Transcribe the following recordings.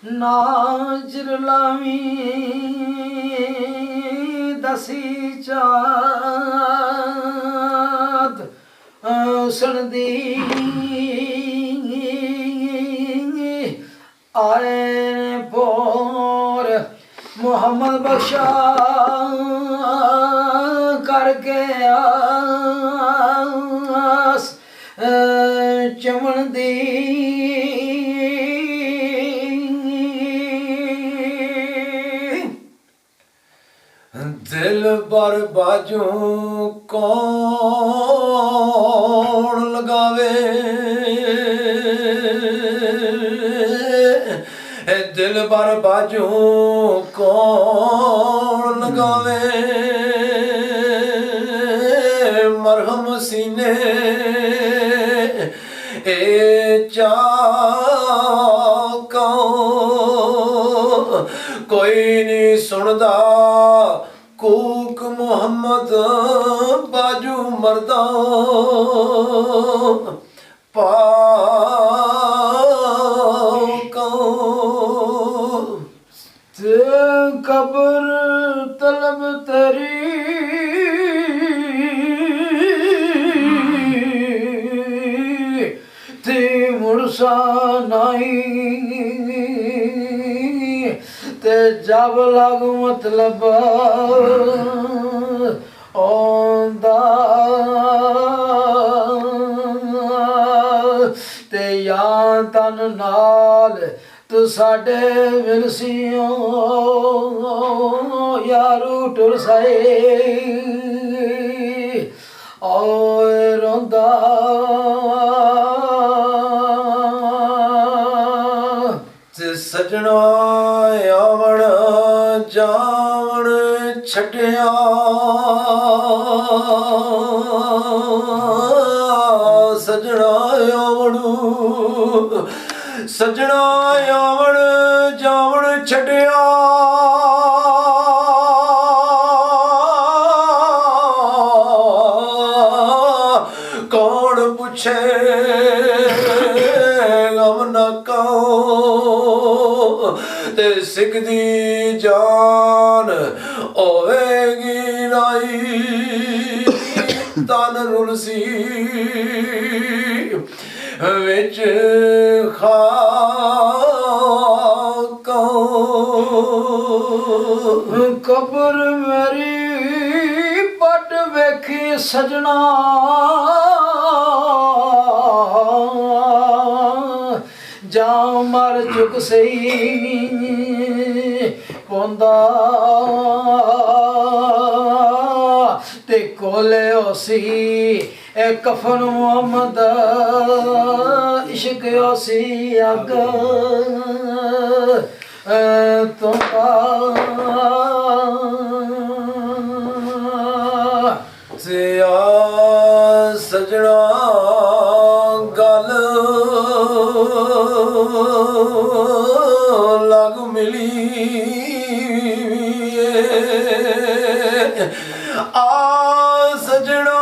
ਨਾਜਰ ਲਾਵੀ ਦਸੀ ਚਾਤ ਉਸਣ ਦੀ ਆਏ ਪੋਰ ਮੁਹੰਮਦ ਬਖਸ਼ਾ ਕਰਕੇ ਆਸ ਚਮਨ ਦੀ दिल पर बाजू कौन लगावे दिल पर बाजू कौन लगावे मरहम सीने ए चाका कोई नहीं सुनदा कूक मुहम्मद बाजू मरदा पाका ते कब्र तलब तेरी ते मुरसा नहीं ते जब लग मतलब औंदा ते या तन नाल तू साडे विलसियों यारू टुर साए ओए रोंदा सजना आवण जावण छटिया सजना आवण जावण छटिया कौन पूछे गम न ते सिकदी जान होवेगी नाई तन रुलसी विच खाका कब्र मेरी पट वेखी सजना जा मर चुक सही पोंदा ते कोले ओसी ए कफन मुहम्मद इश्क ओसी अग तो सिया सजना गल लग मिली आ सजना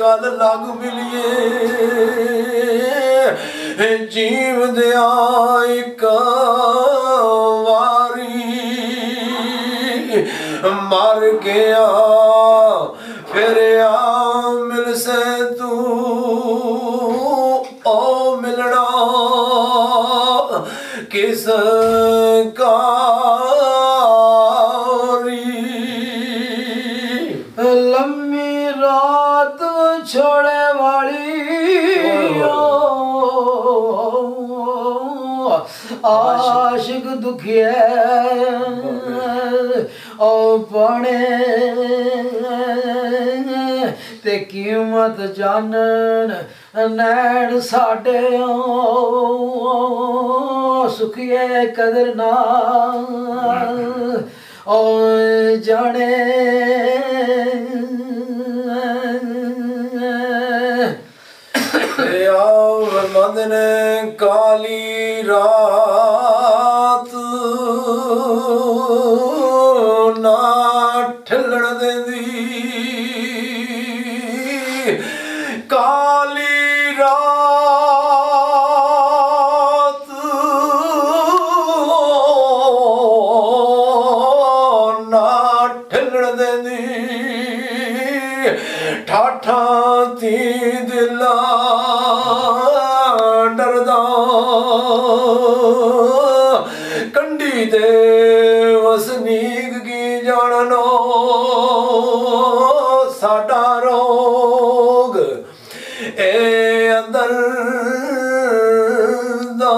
गल लग मिलिए जीव दिया एक वारी मर गया फिर आ मिल से तू ओ मिलना किस कारी लम्बी रात छोड़े वाली आशिक दुखिया ओ बने ते कीमत जानन नैन साडे सुखिए कदर ना ओ जाने मदन काली रात ना ठलण देंदी ਕਾਲੀ ਰਾਤ ਨਾ ਠੱਲਣ ਦੇਂਦੀ ਠਾਠਾਂ ਤੀ ਦਿਲਾ ਡਰਦਾ ਕੰਢੀ ਤੇ ਵਸਨੀਕ ਕੀ ਜਾਣਨੋ ਸਾਡਾ ਰੋਗ ਇਹ ਅੰਦਰ ਦਾ